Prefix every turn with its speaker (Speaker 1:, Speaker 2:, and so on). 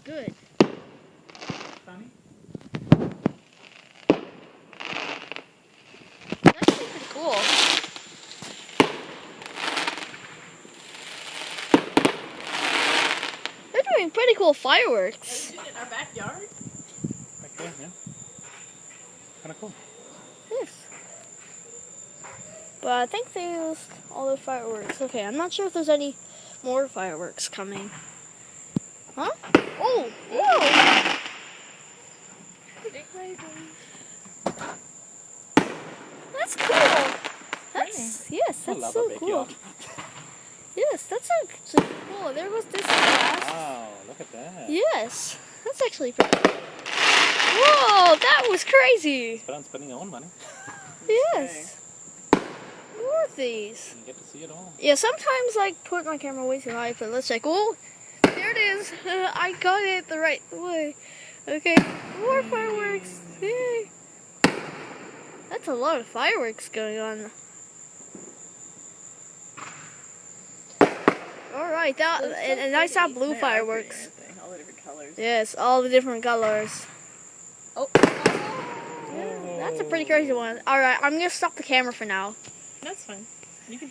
Speaker 1: good.
Speaker 2: Tommy?
Speaker 1: That's actually pretty cool. They're doing pretty cool fireworks.
Speaker 3: In our backyard?
Speaker 2: Back there, yeah. Kind of cool.
Speaker 1: Yes. But I think they used all the fireworks. Okay, I'm not sure if there's any more fireworks coming. Huh? Oh! Whoa! That's cool. That's yes,
Speaker 2: I
Speaker 1: that's
Speaker 2: love
Speaker 1: so
Speaker 2: a big
Speaker 1: cool.
Speaker 2: yard.
Speaker 1: Yes, that's actually cool. There was this glass.
Speaker 2: Wow, look at that.
Speaker 1: Yes, that's actually pretty cool. Whoa, that was crazy.
Speaker 2: But I'm spending your own money.
Speaker 1: Yes. More of these.
Speaker 2: You get to see it all.
Speaker 1: Yeah, sometimes I put my camera way too high, but let's check. Oh, there it is. I got it the right way. Okay, more fireworks. Yay. That's a lot of fireworks going on. Alright, that and I saw blue fireworks.
Speaker 3: All the different colors.
Speaker 1: Yes, all the different colors.
Speaker 3: Oh.
Speaker 1: Yeah, that's a pretty crazy one. Alright, I'm gonna stop the camera for now.
Speaker 3: That's fine. You can just